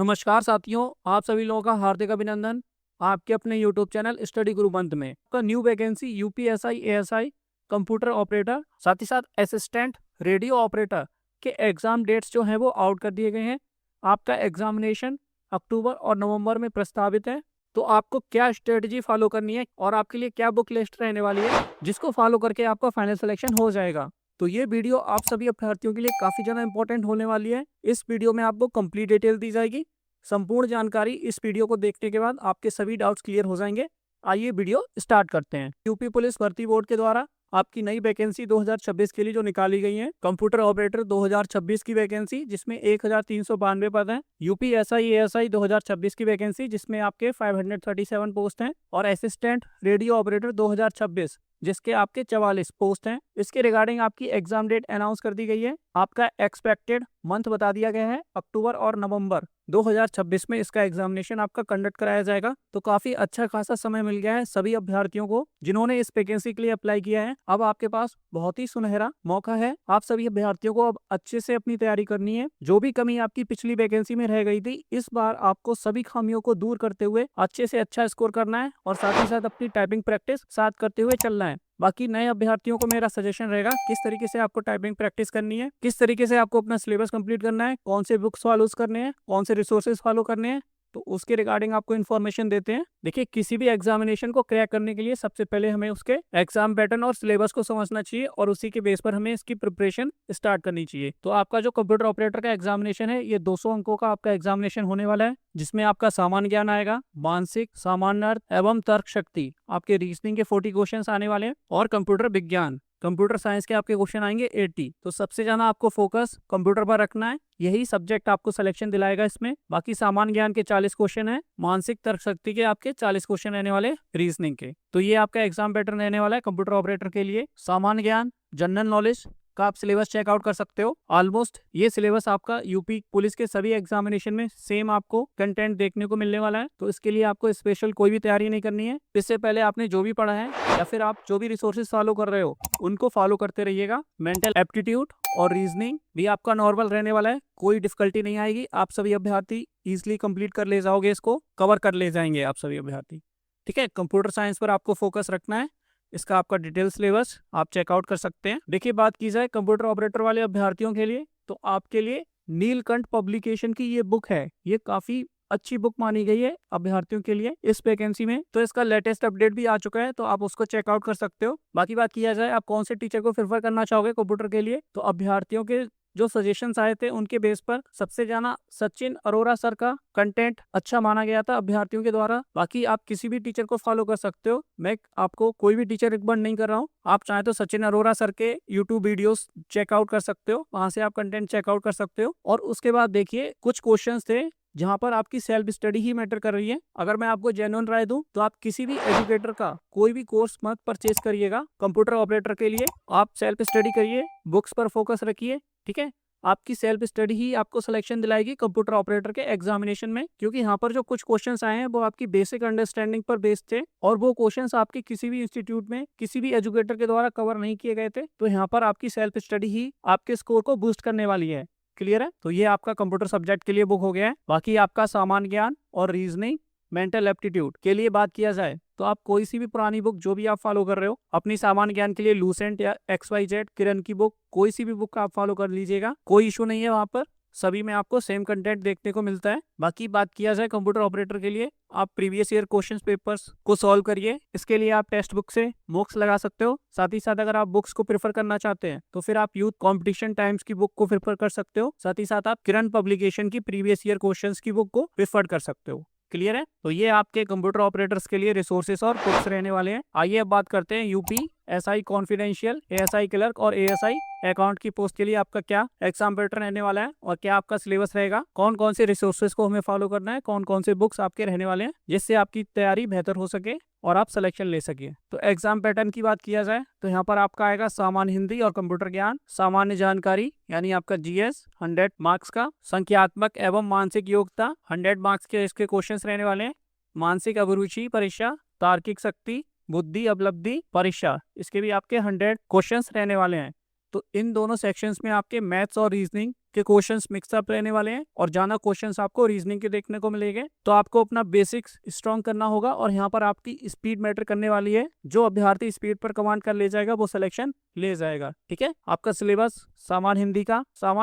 नमस्कार साथियों, आप सभी लोगों का हार्दिक अभिनंदन। आपके अपने यूट्यूब चैनल स्टडी गुरु मंत्र में आपका new vacancy UPSI ASI computer operator, साथ ही साथ असिस्टेंट रेडियो ऑपरेटर के एग्जाम डेट्स जो हैं वो आउट कर दिए गए हैं। आपका एग्जामिनेशन अक्टूबर और नवंबर में प्रस्तावित है। तो आपको क्या स्ट्रेटजी फॉलो करनी है और आपके लिए क्या बुक लिस्ट रहने वाली है जिसको फॉलो करके आपका फाइनल सिलेक्शन हो जाएगा। तो ये वीडियो आप सभी अभ्यर्थियों के लिए काफी ज्यादा इंपॉर्टेंट होने वाली है। इस वीडियो में आपको कंप्लीट डिटेल दी जाएगी। संपूर्ण जानकारी इस वीडियो को देखने के बाद आपके सभी डाउट्स क्लियर हो जाएंगे। आइए वीडियो स्टार्ट करते हैं। यूपी पुलिस भर्ती बोर्ड के द्वारा आपकी नई वैकेंसी 2026 के लिए जो निकाली गई है, कंप्यूटर ऑपरेटर 2026 की वैकेंसी जिसमें 1392 पद हैं। यूपी एसआई एएसआई 2026 की वैकेंसी जिसमें आपके 537 पोस्ट हैं और असिस्टेंट रेडियो ऑपरेटर 2026 जिसके आपके 44 पोस्ट हैं। इसके रिगार्डिंग आपकी एग्जाम डेट अनाउंस कर दी गई है। आपका एक्सपेक्टेड मंथ बता दिया गया है, अक्टूबर और नवंबर 2026 में इसका एग्जामिनेशन आपका कंडक्ट कराया जाएगा। तो काफी अच्छा खासा समय मिल गया है सभी अभ्यर्थियों को जिन्होंने इस वैकेंसी के लिए अप्लाई किया है। अब आपके पास बहुत ही सुनहरा मौका है। आप सभी अभ्यर्थियों को अब अच्छे से अपनी तैयारी करनी है। जो भी कमी आपकी पिछली वैकेंसी में रह गई थी, इस बार आपको सभी खामियों को दूर करते हुए अच्छे से अच्छा स्कोर करना है और साथ ही साथ अपनी टाइपिंग प्रैक्टिस साथ करते हुए चलना है। बाकी नए अभ्यर्थियों को मेरा सजेशन रहेगा किस तरीके से आपको टाइपिंग प्रैक्टिस करनी है, किस तरीके से आपको अपना सिलेबस कंप्लीट करना है, कौन से बुक्स फॉलो करने हैं, कौन से रिसोर्सेज फॉलो करने हैं, तो उसके रिगार्डिंग आपको इन्फॉर्मेशन देते हैं। देखिए, किसी भी एग्जामिनेशन को क्रैक करने के लिए सबसे पहले हमें उसके एग्जाम पैटर्न और सिलेबस को समझना चाहिए और उसी के बेस पर हमें इसकी प्रिपरेशन स्टार्ट करनी चाहिए। तो आपका जो कंप्यूटर ऑपरेटर का एग्जामिनेशन है, ये 200 अंकों का आपका एग्जामिनेशन होने वाला है, जिसमें आपका सामान्य ज्ञान आएगा, मानसिक, सामान्य अर्थ एवं तर्क शक्ति, आपके रीजनिंग के 40 क्वेश्चन आने वाले हैं और कंप्यूटर विज्ञान, कंप्यूटर साइंस के आपके क्वेश्चन आएंगे 80। तो सबसे ज्यादा आपको फोकस कंप्यूटर पर रखना है, यही सब्जेक्ट आपको सिलेक्शन दिलाएगा इसमें। बाकी सामान्य ज्ञान के 40 क्वेश्चन है, मानसिक तर्क शक्ति के आपके 40 क्वेश्चन रहने वाले, रीजनिंग के। तो ये आपका एग्जाम पैटर्न रहने वाला है कंप्यूटर ऑपरेटर के लिए। सामान्य ज्ञान, जनरल नॉलेज का आप सिलेबस चेकआउट कर सकते हो। ऑलमोस्ट ये सिलेबस आपका यूपी पुलिस के सभी एग्जामिनेशन में सेम आपको कंटेंट देखने को मिलने वाला है। तो इसके लिए आपको स्पेशल कोई भी तैयारी नहीं करनी है। इससे पहले आपने जो भी पढ़ा है या फिर आप जो भी रिसोर्सेज फॉलो कर रहे हो उनको फॉलो करते रहिएगा। मेंटल एप्टीट्यूड और रीजनिंग भी आपका नॉर्मल रहने वाला है, कोई डिफिकल्टी नहीं आएगी। आप सभी अभ्यर्थी इजिली कंप्लीट कर ले जाओगे, इसको कवर कर ले जाएंगे आप सभी अभ्यर्थी। ठीक है, कंप्यूटर साइंस पर आपको फोकस रखना है। इसका आपका डिटेल सिलेबस आप चेकआउट कर सकते हैं। देखिए, बात की जाए कंप्यूटर ऑपरेटर वाले अभ्यर्थियों के लिए, तो आपके लिए नीलकंठ पब्लिकेशन की ये बुक है, ये काफी अच्छी बुक मानी गई है अभ्यर्थियों के लिए इस वैकेंसी में। तो इसका लेटेस्ट अपडेट भी आ चुका है, तो आप उसको चेकआउट कर सकते हो। बाकी बात किया जाए आप कौन से टीचर को प्रेफर करना चाहोगे कंप्यूटर के लिए, तो अभ्यर्थियों के जो सजेशंस आए थे उनके बेस पर सबसे ज्यादा सचिन अरोरा सर का कंटेंट अच्छा माना गया था अभ्यर्थियों के द्वारा। बाकी आप किसी भी टीचर को फॉलो कर सकते हो, मैं आपको कोई भी टीचर रिकमेंड नहीं कर रहा हूँ। आप चाहे तो सचिन अरोरा सर के यूट्यूब वीडियोस चेकआउट कर सकते हो, वहां से आप कंटेंट चेकआउट कर सकते हो। और उसके बाद देखिए, कुछ क्वेश्चंस थे जहां पर आपकी सेल्फ स्टडी ही मैटर कर रही है। अगर मैं आपको जेन्युइन राय दूं तो आप किसी भी एजुकेटर का कोई भी कोर्स मत परचेज करिएगा कंप्यूटर ऑपरेटर के लिए। आप सेल्फ स्टडी करिए, बुक्स पर फोकस रखिए। ठीक है, आपकी सेल्फ स्टडी ही आपको सिलेक्शन दिलाएगी कंप्यूटर ऑपरेटर के एग्जामिनेशन में, क्योंकि यहाँ पर जो कुछ क्वेश्चंस आए हैं वो आपकी बेसिक अंडरस्टैंडिंग पर बेस्ड थे और वो क्वेश्चंस आपके किसी भी इंस्टीट्यूट में किसी भी एजुकेटर के द्वारा कवर नहीं किए गए थे। तो यहाँ पर आपकी सेल्फ स्टडी ही आपके स्कोर को बूस्ट करने वाली है। क्लियर है? तो ये आपका कंप्यूटर सब्जेक्ट के लिए बुक हो गया है। बाकी आपका सामान्य ज्ञान और रीजनिंग, मेंटल एप्टीट्यूड के लिए बात किया जाए तो आप कोई सी भी पुरानी बुक जो भी आप फॉलो कर रहे हो, अपनी सामान्य ज्ञान के लिए लूसेंट या XYZ किरण की बुक, कोई सी भी बुक आप फॉलो कर लीजिएगा, कोई इशू नहीं है। वहां पर सभी में आपको सेम कंटेंट देखने को मिलता है। बाकी बात किया जाए कंप्यूटर ऑपरेटर के लिए, आप प्रीवियस ईयर क्वेश्चन पेपर्स को सॉल्व करिए। इसके लिए आप टेक्स्ट बुक से मॉक्स लगा सकते हो। साथ ही साथ अगर आप बुक्स को प्रेफर करना चाहते हैं तो फिर आप यूथ कंपटीशन टाइम्स की बुक को प्रेफर कर सकते हो। साथ ही साथ आप किरण पब्लिकेशन की प्रीवियस ईयर क्वेश्चंस की बुक को प्रेफर कर सकते हो। क्लियर है? तो ये आपके कंप्यूटर ऑपरेटर्स के लिए रिसोर्सेस और बुक्स रहने वाले हैं। आइए अब बात करते हैं UP SI confidential, ASI clerk और एएसआई अकाउंट की पोस्ट के लिए आपका क्या एग्जाम पैटर्न रहने वाला है और क्या आपका सिलेबस रहेगा, कौन कौन से रिसोर्सेज को हमें फॉलो करना है, कौन कौन से बुक्स आपके रहने वाले हैं, जिससे आपकी तैयारी बेहतर हो सके और आप सिलेक्शन ले सके। तो एग्जाम पैटर्न की बात किया जाए तो यहाँ पर आपका आएगा सामान्य हिंदी और कंप्यूटर ज्ञान, सामान्य जानकारी यानी आपका GS 100 मार्क्स का, संख्यात्मक एवं मानसिक योग्यता 100 मार्क्स के इसके क्वेश्चंस रहने वाले हैं, मानसिक अभिरुचि परीक्षा, तार्किक शक्ति, बुद्धि उपलब्धि परीक्षा, इसके भी आपके 100 क्वेश्चंस रहने वाले हैं। तो इन दोनों सेक्शंस में आपके मैथ्स और रीजनिंग के क्वेश्चंस मिक्सअप रहने वाले हैं और ज्यादा क्वेश्चंस आपको रीजनिंग के देखने को मिलेंगे। तो आपको अपना बेसिक्स स्ट्रॉन्ग करना होगा और यहाँ पर आपकी स्पीड मैटर करने वाली है। जो अभ्यर्थी स्पीड पर कमांड कर ले जाएगा वो सिलेक्शन ले जाएगा। ठीक है, आपका सिलेबस सामान्य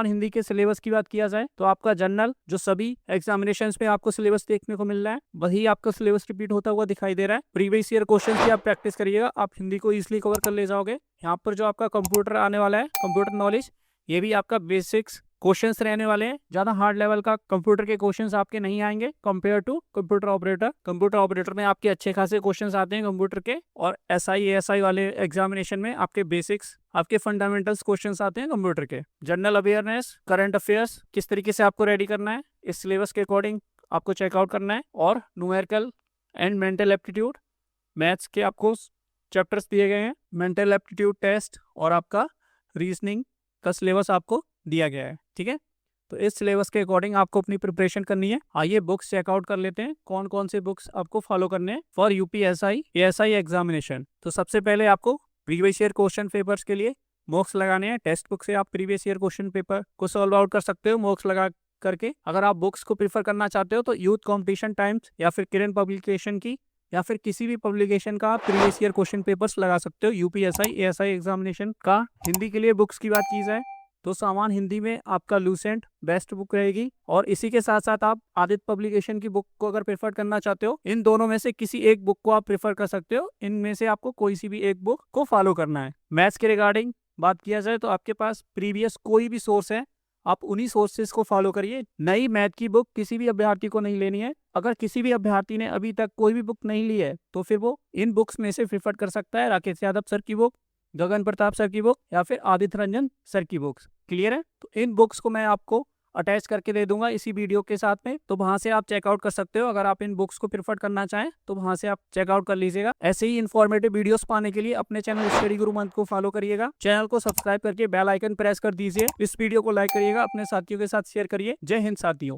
हिंदी के सिलेबस की बात किया जाए तो आपका जनरल जो सभी एग्जामिनेशंस में आपको सिलेबस देखने को मिल रहा है वही आपका सिलेबस रिपीट होता हुआ दिखाई दे रहा है। प्रीवियस ईयर क्वेश्चन की आप प्रैक्टिस करिएगा, आप हिंदी को इजिली कवर कर ले जाओगे। यहाँ पर जो आपका कंप्यूटर आने वाला है, कंप्यूटर नॉलेज, ये भी आपका बेसिक्स क्वेश्चंस रहने वाले हैं। ज्यादा हार्ड लेवल का कंप्यूटर के क्वेश्चंस आपके नहीं आएंगे compare to computer operator. Computer operator में आपके अच्छे खासे क्वेश्चंस आते हैं कंप्यूटर के, और एसआई एएसआई वाले एग्जामिनेशन में आपके बेसिक्स, आपके फंडामेंटल्स क्वेश्चंस आते हैं कंप्यूटर के। जनरल अवेयरनेस, करंट अफेयर्स किस तरीके से आपको रेडी करना है इस सिलेबस के अकॉर्डिंग आपको चेकआउट करना है। और numerical and mental aptitude, maths के आपको चैप्टर्स दिए गए हैं, मेंटल एप्टीट्यूड टेस्ट और आपका रीजनिंग का सिलेबस आपको दिया गया है। ठीक है, तो इस सिलेबस के अकॉर्डिंग आपको अपनी प्रिपरेशन करनी है। आइए बुक्स चेकआउट कर लेते हैं कौन कौन से बुक्स आपको फॉलो करने हैं फॉर यूपीएसआई एएसआई एग्जामिनेशन। तो सबसे पहले आपको प्रीवियस ईयर क्वेश्चन पेपर्स के लिए मॉक्स लगाने हैं। टेक्स्ट बुक से आप प्रीवियस ईयर क्वेश्चन पेपर को सॉल्व आउट कर सकते हो मॉक्स लगा करके। अगर आप बुक्स को प्रीफर करना चाहते हो तो यूथ कॉम्पिटिशन टाइम्स या फिर किरण पब्लिकेशन की या फिर किसी भी पब्लिकेशन का प्रीवियस ईयर क्वेश्चन पेपर्स लगा सकते हो। यूपीएसआई एएसआई एग्जामिनेशन का हिंदी के लिए बुक्स की बात की जाए तो सामान्य हिंदी में आपका लूसेंट बेस्ट बुक रहेगी, और इसी के साथ साथ आप आदित्य पब्लिकेशन की बुक को अगर प्रेफर करना चाहते हो, इन दोनों में से किसी एक बुक को आप प्रेफर कर सकते हो। इनमें से आपको कोई सी भी एक बुक को फॉलो करना है। मैथ्स के रिगार्डिंग बात किया जाए तो आपके पास प्रीवियस कोई भी सोर्स है, आप उन्हीं सोर्सेज को फॉलो करिए। नई मैथ की बुक किसी भी अभ्यर्थी को नहीं लेनी है। अगर किसी भी अभ्यर्थी ने अभी तक कोई भी बुक नहीं ली है तो फिर वो इन बुक्स में से प्रेफर कर सकता है राकेश यादव सर की बुक, गगन प्रताप सर की बुक या फिर आदित्य रंजन सर की बुक्स। क्लियर है? तो इन बुक्स को मैं आपको अटैच करके दे दूंगा इसी वीडियो के साथ में, तो वहां से आप चेकआउट कर सकते हो। अगर आप इन बुक्स को प्रेफर करना चाहें तो वहां से आप चेकआउट कर लीजिएगा। ऐसे ही इन्फॉर्मेटिव वीडियोस पाने के लिए अपने चैनल स्टडी गुरु मंत्र को फॉलो करिएगा। चैनल को सब्सक्राइब करके बेल आइकन प्रेस कर दीजिए। इस वीडियो को लाइक करिएगा, अपने साथियों के साथ शेयर करिए। जय हिंद साथियों।